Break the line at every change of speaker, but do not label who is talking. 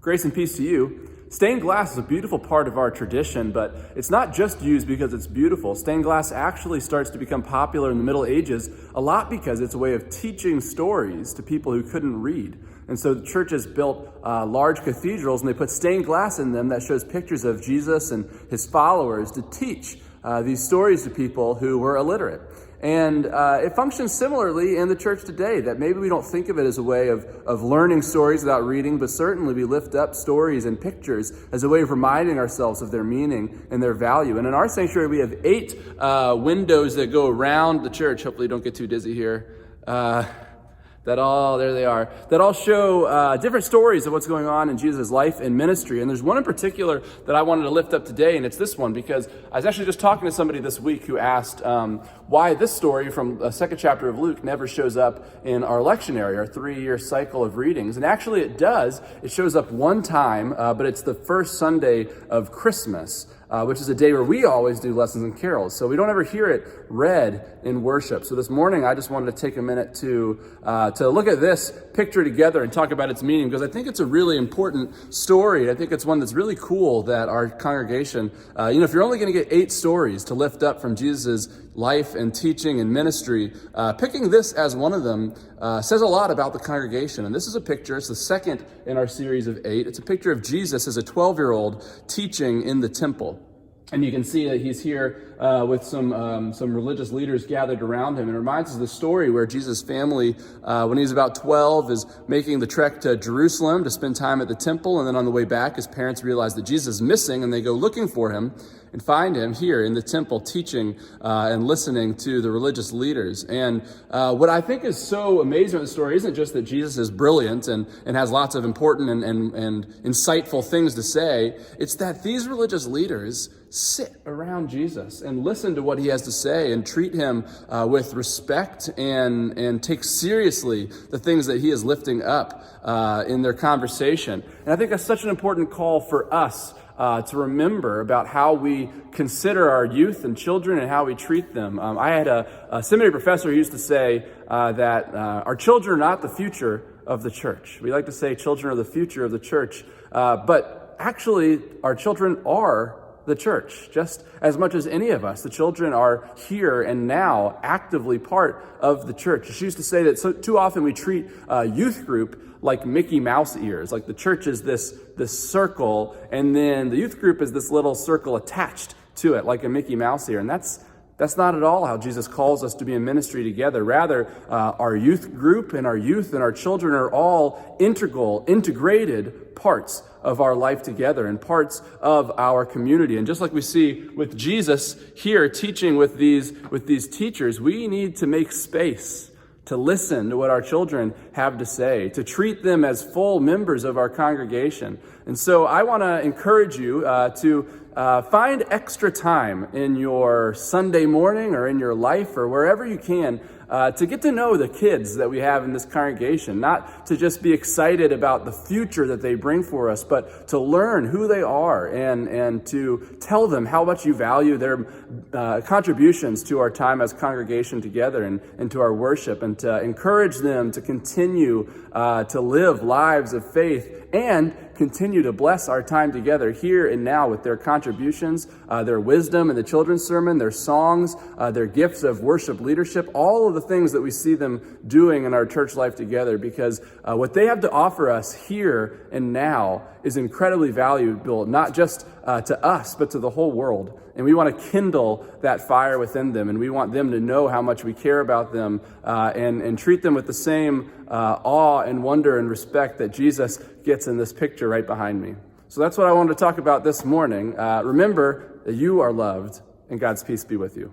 Grace and peace to you. Stained glass is a beautiful part of our tradition, but it's not just used because it's beautiful. Stained glass actually starts to become popular in the Middle Ages, a lot because it's a way of teaching stories to people who couldn't read. And so the churches built large cathedrals, and they put stained glass in them that shows pictures of Jesus and his followers to teach these stories to people who were illiterate. And it functions similarly in the church today, that maybe we don't think of it as a way of learning stories without reading, but certainly we lift up stories and pictures as a way of reminding ourselves of their meaning and their value. And in our sanctuary, we have 8 windows that go around the church. Hopefully you don't get too dizzy here. That all show different stories of what's going on in Jesus' life and ministry. And there's one in particular that I wanted to lift up today, and it's this one, because I was actually just talking to somebody this week who asked why this story from the second chapter of Luke never shows up in our lectionary, our 3-year cycle of readings. And actually it does. It shows up one time, but it's the first Sunday of Christmas, which is a day where we always do lessons and carols. So we don't ever hear it read in worship. So this morning, I just wanted to take a minute to look at this picture together and talk about its meaning, because I think it's a really important story. I think it's one that's really cool that our congregation, if you're only going to get 8 stories to lift up from Jesus' life and teaching and ministry, picking this as one of them says a lot about the congregation. And this is a picture. It's the second in our series of 8. It's a picture of Jesus as a 12-year-old teaching in the temple. And you can see that he's here with some religious leaders gathered around him. It reminds us of the story where Jesus' family, when he's about 12, is making the trek to Jerusalem to spend time at the temple. And then on the way back, his parents realize that Jesus is missing, and they go looking for him and find him here in the temple teaching and listening to the religious leaders. And what I think is so amazing with the story isn't just that Jesus is brilliant and has lots of important and insightful things to say. It's that these religious leaders sit around Jesus and listen to what he has to say and treat him with respect and take seriously the things that he is lifting up in their conversation. And I think that's such an important call for us to remember about how we consider our youth and children and how we treat them. I had a seminary professor who used to say that our children are not the future of the church. We like to say children are the future of the church, but actually our children are the church, just as much as any of us. The children are here and now actively part of the church. She used to say that too often we treat a youth group like Mickey Mouse ears, like the church is this circle, and then the youth group is this little circle attached to it, like a Mickey Mouse ear. And that's not at all how Jesus calls us to be in ministry together. Rather, our youth group and our youth and our children are all integrated parts of our life together and parts of our community. And just like we see with Jesus here teaching with these teachers, we need to make space to listen to what our children have to say, to treat them as full members of our congregation. And so I want to encourage you to find extra time in your Sunday morning or in your life or wherever you can to get to know the kids that we have in this congregation, not to just be excited about the future that they bring for us, but to learn who they are and to tell them how much you value their contributions to our time as congregation together and to our worship, and to encourage them to continue to live lives of faith and continue to bless our time together here and now with their contributions, their wisdom in the children's sermon, their songs, their gifts of worship leadership, all of the things that we see them doing in our church life together, because what they have to offer us here and now is incredibly valuable, not just to us, but to the whole world. And we want to kindle that fire within them, and we want them to know how much we care about them and treat them with the same awe and wonder and respect that Jesus gets in this picture right behind me. So that's what I wanted to talk about this morning. Remember that you are loved, and God's peace be with you.